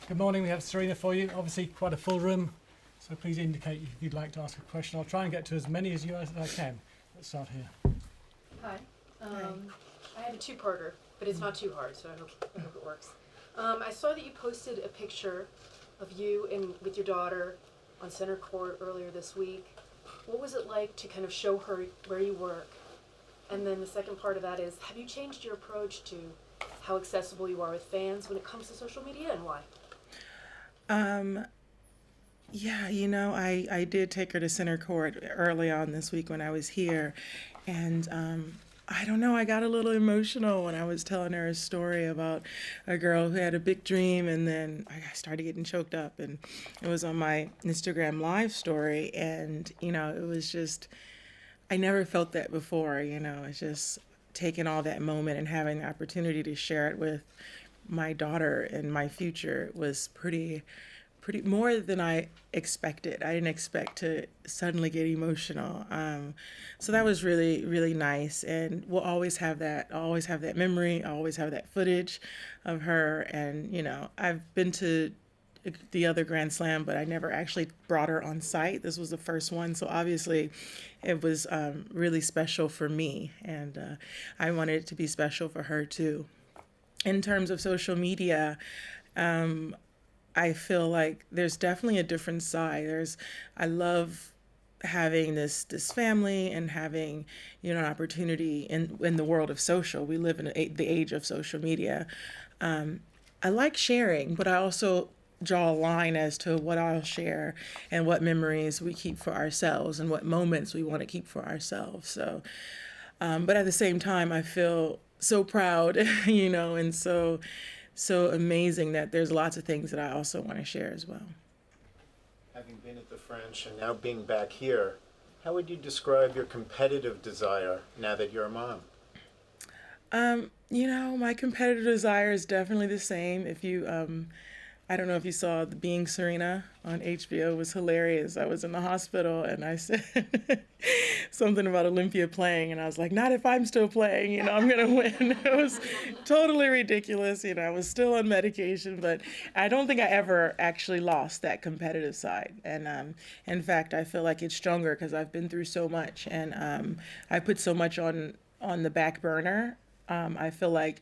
Good morning. We have Serena for you. Obviously, quite a full room, so please indicate if you'd like to ask a question. I'll try and get to as many as you as I can. Let's start here. Hi. I have a two-parter, but it's not too hard, so I hope it works. I saw that you posted a picture of you with your daughter on center court earlier this week. What was it like to kind of show her where you work? And then the second part of that is, have you changed your approach to how accessible you are with fans when it comes to social media, and why? Yeah, I did take her to center court early on this week when I was here. And I don't know, I got a little emotional when I was telling her a story about a girl who had a big dream, and then I started getting choked up. And it was on my Instagram live story. And, it was just, I never felt that before. It's just taking all that moment and having the opportunity to share it with my daughter and my future was pretty more than I expected. I didn't expect to suddenly get emotional. So that was really, really nice. And we'll always have that. I'll always have that memory. I'll always have that footage of her. And, I've been to the other Grand Slam, but I never actually brought her on site. This was the first one. So obviously it was really special for me. And I wanted it to be special for her too. In terms of social media, I feel like there's definitely a different side. I love having this family and having an opportunity in the world of social. We live in the age of social media. I like sharing, but I also draw a line as to what I'll share and what memories we keep for ourselves and what moments we want to keep for ourselves. So, but at the same time, I feel so proud, and so amazing that there's lots of things that I also want to share as well. Having been at the French and now being back here, how would you describe your competitive desire now that you're a mom? My competitive desire is definitely the same. If you, I don't know if you saw Being Serena on HBO, it was hilarious. I was in the hospital and I said something about Olympia playing, and I was like, not if I'm still playing, I'm going to win. It was totally ridiculous. I was still on medication, but I don't think I ever actually lost that competitive side. And in fact, I feel like it's stronger because I've been through so much, and I put so much on the back burner. I feel like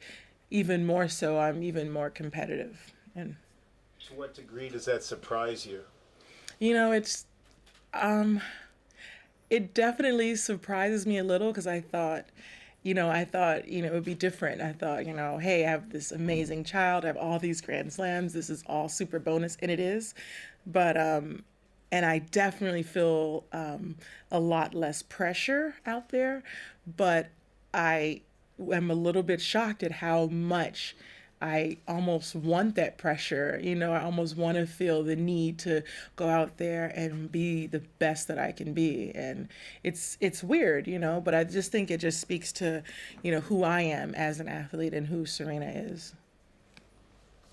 even more so, I'm even more competitive. And to what degree does that surprise you? It's it definitely surprises me a little because I thought it would be different. I thought, hey, I have this amazing child, I have all these Grand Slams, this is all super bonus, and it is. But and I definitely feel a lot less pressure out there, but I am a little bit shocked at how much I almost want that pressure. I almost want to feel the need to go out there and be the best that I can be. And it's weird, but I just think it just speaks to, who I am as an athlete and who Serena is.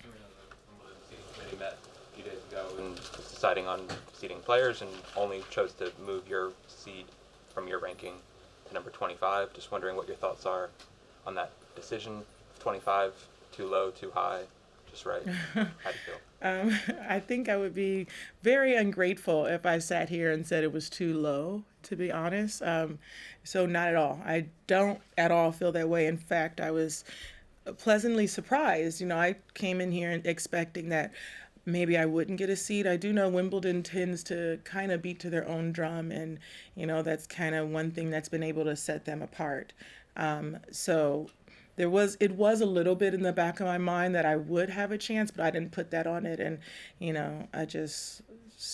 Serena, the Wimbledon seating committee met a few days ago and was deciding on seeding players and only chose to move your seed from your ranking to number 25. Just wondering what your thoughts are on that decision. 25, too low, too high, just right? How do you feel? I think I would be very ungrateful if I sat here and said it was too low, to be honest. So not at all. I don't at all feel that way. In fact, I was pleasantly surprised. I came in here expecting that maybe I wouldn't get a seat. I do know Wimbledon tends to kind of beat to their own drum, and that's kind of one thing that's been able to set them apart. So it was a little bit in the back of my mind that I would have a chance, but I didn't put that on it. And, I just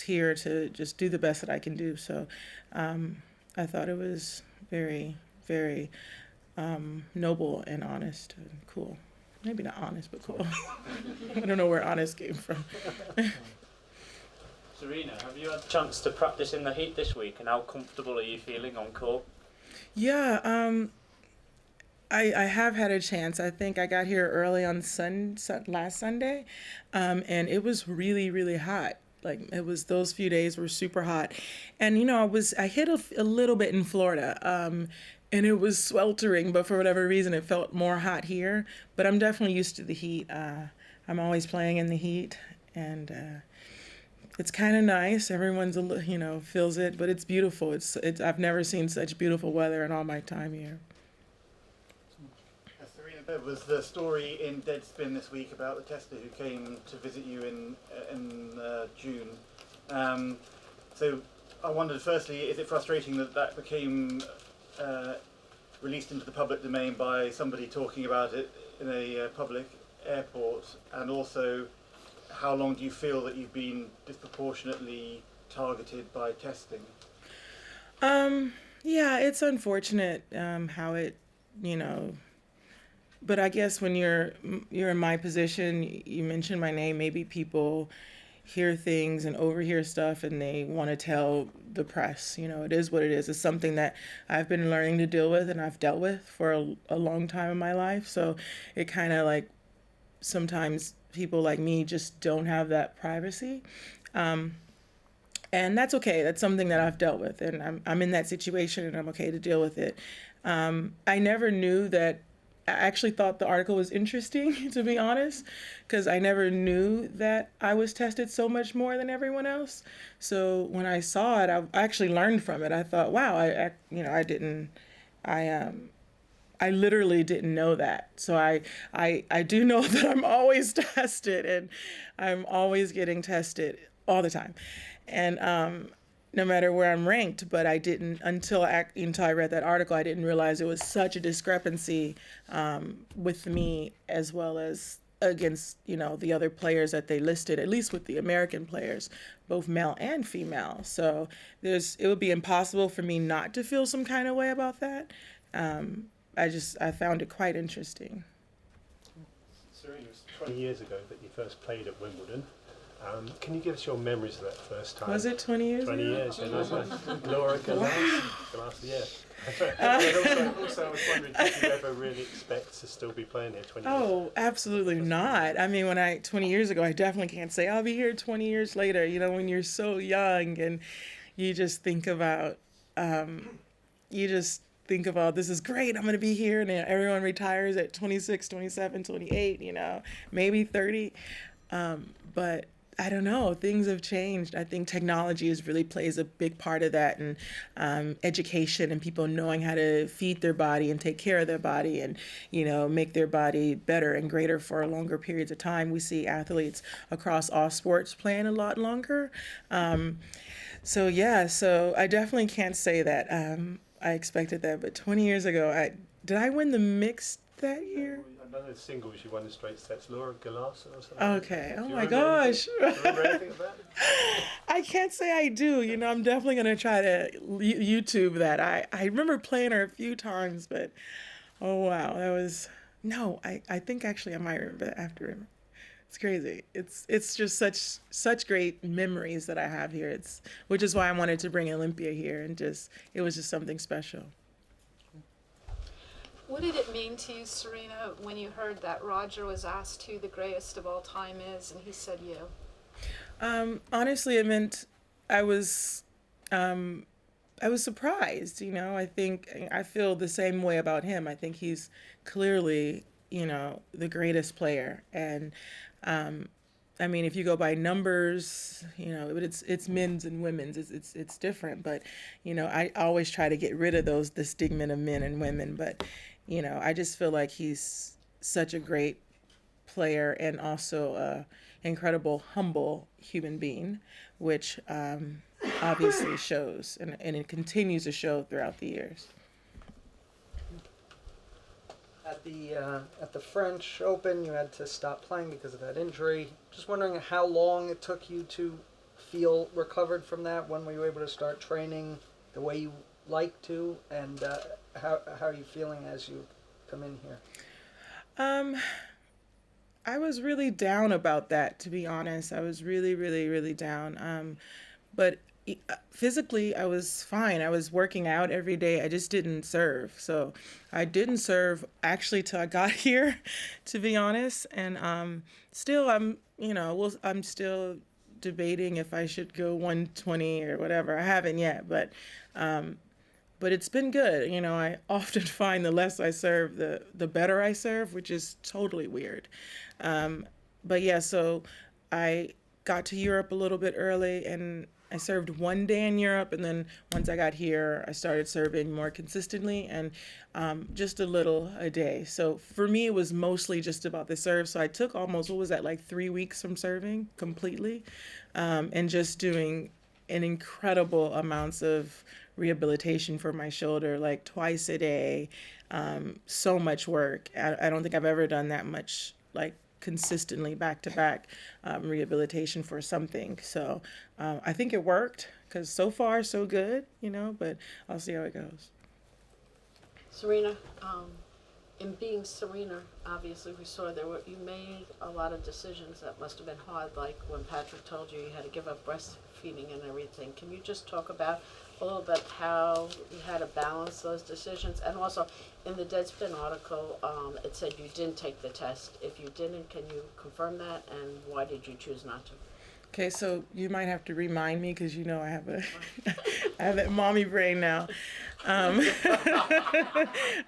here to just do the best that I can do. So I thought it was very, very noble and honest and cool. Maybe not honest, but cool. I don't know where honest came from. Serena, have you had a chance to practice in the heat this week, and how comfortable are you feeling on court? Yeah, I have had a chance. I think I got here early on last Sunday, and it was really, really hot. Like those few days were super hot, and I hit a little bit in Florida, and it was sweltering, but for whatever reason it felt more hot here. But I'm definitely used to the heat. I'm always playing in the heat, and it's kind of nice. Everyone's feels it, but it's beautiful. It's I've never seen such beautiful weather in all my time here. Serena, there was the story in Deadspin this week about the tester who came to visit you in June. So I wondered, firstly, is it frustrating that became released into the public domain by somebody talking about it in a public airport? And also, how long do you feel that you've been disproportionately targeted by testing? Yeah, it's unfortunate how it, but I guess when you're in my position, you mention my name, maybe people hear things and overhear stuff and they want to tell the press. It is what it is. It's something that I've been learning to deal with and I've dealt with for a long time in my life. So it kind of like sometimes people like me just don't have that privacy. And that's okay. That's something that I've dealt with, and I'm in that situation and I'm okay to deal with it. I never knew that. I actually thought the article was interesting, to be honest, because I never knew that I was tested so much more than everyone else. So when I saw it, I actually learned from it. I thought, wow, I literally didn't know that. So I do know that I'm always tested, and I'm always getting tested all the time. And no matter where I'm ranked, but I didn't, until I read that article, I didn't realize it was such a discrepancy with me as well as against, the other players that they listed, at least with the American players, both male and female. So it would be impossible for me not to feel some kind of way about that. I found it quite interesting. Serena, it was 20 years ago that you first played at Wimbledon. Can you give us your memories of that first time? Was it 20 years 20 ago? years, and Laura Galas, yeah. But also, I was wondering, did you ever really expect to still be playing here 20 years? Oh, absolutely not. I mean, 20 years ago, I definitely can't say I'll be here 20 years later, when you're so young and you just think about, this is great, I'm going to be here, and then everyone retires at 26, 27, 28, maybe 30. But I don't know, things have changed. I think technology really plays a big part of that, and education and people knowing how to feed their body and take care of their body and, make their body better and greater for longer periods of time. We see athletes across all sports playing a lot longer. So I definitely can't say that I expected that, but 20 years ago, did I win the mixed that year? I know the singles you won the straight sets. Laura Galas or something. Okay. Do Oh you my remember gosh. anything? Do you remember anything of that? I can't say I do. I'm definitely going to try to YouTube that. I remember playing her a few times, but oh wow, that was, no, I think actually I might remember that after. It's crazy. It's just such great memories that I have here. Which is why I wanted to bring Olympia here, and it was just something special. What did it mean to you, Serena, when you heard that Roger was asked who the greatest of all time is, and he said you? Honestly, it meant I was surprised. I feel the same way about him. I think he's clearly, the greatest player. And if you go by numbers, it's men's and women's. It's different. But I always try to get rid of the stigma of men and women. But I just feel like he's such a great player and also an incredible, humble human being, which obviously shows and it continues to show throughout the years. At the French Open, you had to stop playing because of that injury. Just wondering how long it took you to feel recovered from that. When were you able to start training the way you like to, and how are you feeling as you come in here? I was really down about that, to be honest. I was really, really, really down. But physically, I was fine. I was working out every day. I just didn't serve. So I didn't serve actually till I got here, to be honest. And still, I'm still debating if I should go 120 or whatever. I haven't yet, but it's been good. I often find the less I serve, the better I serve, which is totally weird. But yeah, so I got to Europe a little bit early, and I served one day in Europe, and then once I got here, I started serving more consistently and just a little a day. So for me, it was mostly just about the serve. So I took almost, what was that, like 3 weeks from serving completely, and just doing an incredible amounts of rehabilitation for my shoulder, like twice a day, so much work. I don't think I've ever done that much, like consistently back to back rehabilitation for something. So I think it worked because so far so good, but I'll see how it goes. Serena, in being Serena, obviously we saw you made a lot of decisions that must have been hard, like when Patrick told you you had to give up breastfeeding and everything. Can you just talk about a little bit how you had to balance those decisions? And also, in the Deadspin article, it said you didn't take the test. If you didn't, can you confirm that? And why did you choose not to? Okay, so you might have to remind me because I have I have that mommy brain now, or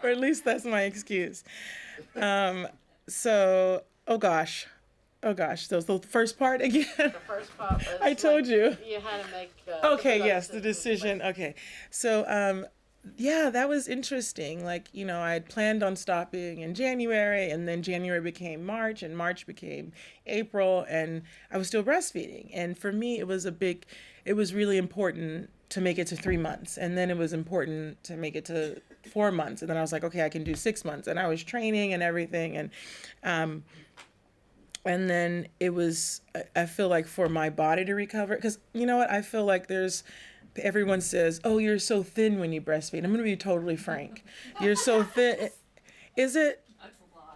at least that's my excuse. So, oh gosh, so the first part again. The first part was I told you. You had to make. Okay, yes, the decision. Okay, so yeah, that was interesting. Like, I had planned on stopping in January, and then January became March, and March became April, and I was still breastfeeding. And for me, it was really important to make it to 3 months, and then it was important to make it to 4 months, and then I was like, okay, I can do 6 months, and I was training and everything, and then it was, I feel like for my body to recover, because you know what, I feel like everyone says, oh, you're so thin when you breastfeed. I'm going to be totally frank. You're so thin. Is it?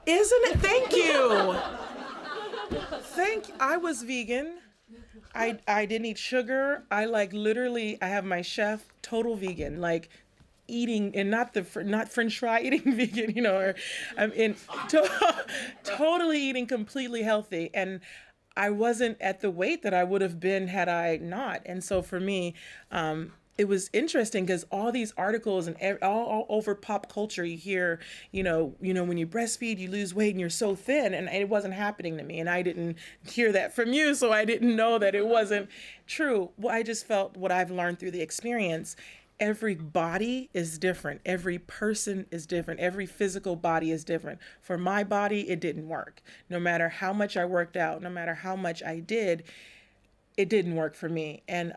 Isn't it? Thank you. I was vegan. I didn't eat sugar. I literally, I have my chef, total vegan, like eating, and not French fry eating vegan, or I'm totally eating completely healthy. And I wasn't at the weight that I would have been had I not. And so for me, it was interesting because all these articles and all over pop culture, you hear, when you breastfeed, you lose weight and you're so thin, and it wasn't happening to me. And I didn't hear that from you, so I didn't know that it wasn't true. Well, I just felt what I've learned through the experience. Every body is different. Every person is different. Every physical body is different. For my body, it didn't work. No matter how much I worked out, no matter how much I did, it didn't work for me. And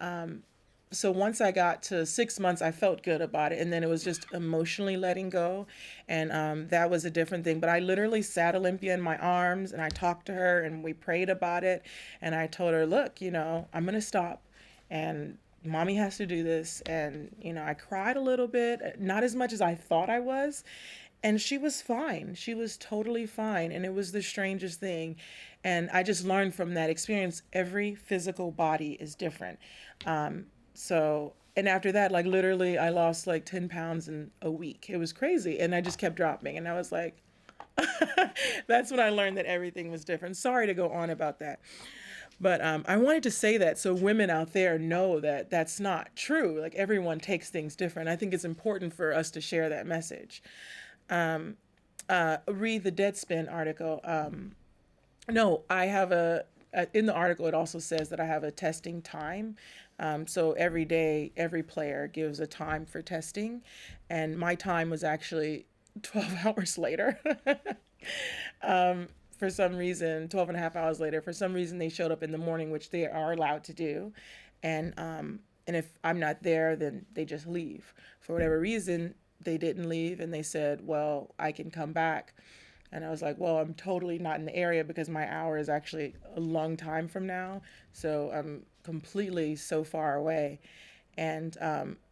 so once I got to 6 months, I felt good about it. And then it was just emotionally letting go. And that was a different thing. But I literally sat Olympia in my arms, and I talked to her, and we prayed about it. And I told her, look, I'm going to stop. And Mommy has to do this. And, I cried a little bit, not as much as I thought I was. And she was fine. She was totally fine. And it was the strangest thing. And I just learned from that experience, every physical body is different. And after that, literally, I lost 10 pounds in a week. It was crazy. And I just kept dropping. And I was like, that's when I learned that everything was different. Sorry to go on about that. But I wanted to say that so women out there know that that's not true. Everyone takes things different. I think it's important for us to share that message. Read the Deadspin article. No, I have in the article, it also says that I have a testing time. So every day, every player gives a time for testing. And my time was actually 12 hours later. For some reason, 12 and a half hours later, for some reason they showed up in the morning, which they are allowed to do. And if I'm not there, then they just leave. For whatever reason, they didn't leave, and they said, well, I can come back. And I was like, well, I'm totally not in the area because my hour is actually a long time from now. So I'm completely so far away. And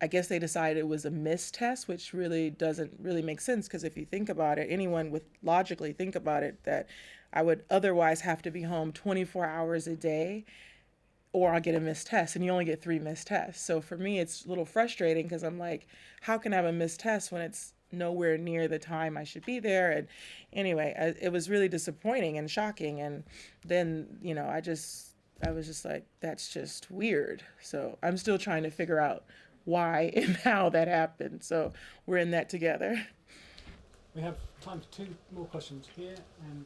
I guess they decided it was a missed test, which really doesn't really make sense, because if you think about it, anyone would logically think about it, that I would otherwise have to be home 24 hours a day, or I'll get a missed test, and you only get 3 missed tests. So for me, it's a little frustrating because I'm like, how can I have a missed test when it's nowhere near the time I should be there? And anyway, it was really disappointing and shocking. And then, I was just like, that's just weird. So I'm still trying to figure out why and how that happened. So we're in that together. We have time for 2 more questions here and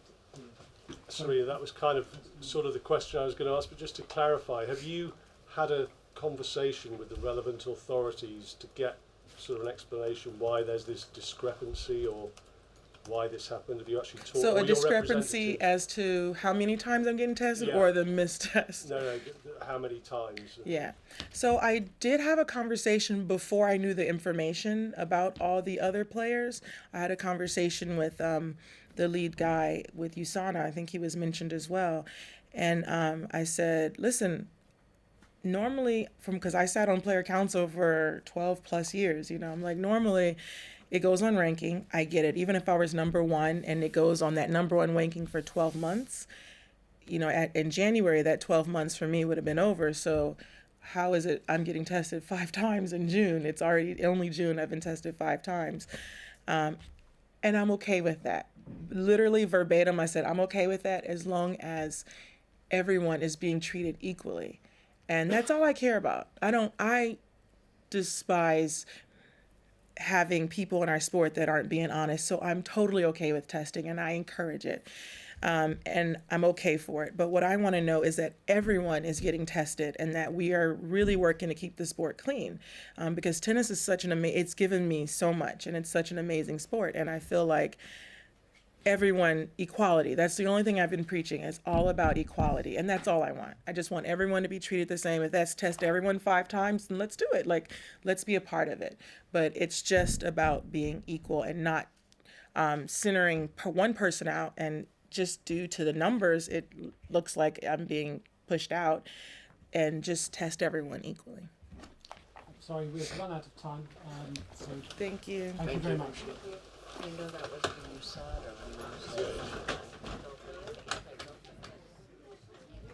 here. Serena, that was kind of sort of the question I was going to ask, but just to clarify, have you had a conversation with the relevant authorities to get sort of an explanation why there's this discrepancy or why this happened? Have you actually talked? So or a your discrepancy representative- as to how many times I'm getting tested Yeah. or the missed test? No, how many times? Yeah. So I did have a conversation before I knew the information about all the other players. I had a conversation with the lead guy with USANA. I think he was mentioned as well. And I said, listen, normally because I sat on player council for 12 plus years, you know, I'm like, normally it goes on ranking. I get it. Even if I was number one and it goes on that number one ranking for 12 months, you know, in January, that 12 months for me would have been over. So how is it I'm getting tested 5 times in June? It's already only June. I've been tested 5 times. And I'm okay with that. Literally verbatim, I said, I'm okay with that as long as everyone is being treated equally. And that's all I care about. I despise having people in our sport that aren't being honest. So I'm totally okay with testing and I encourage it. And I'm okay for it. But what I want to know is that everyone is getting tested and that we are really working to keep the sport clean. Because tennis is such it's given me so much and it's such an amazing sport. And I feel like everyone, equality, that's the only thing I've been preaching. It's all about equality. And that's all I want. I just want everyone to be treated the same. If that's test everyone 5 times, then let's do it. Like, let's be a part of it. But it's just about being equal and not centering one person out. And just due to the numbers, it looks like I'm being pushed out, and just test everyone equally. Sorry, we've run out of time. So Thank you. thank you very much. You know that was when you saw it or when you saw it?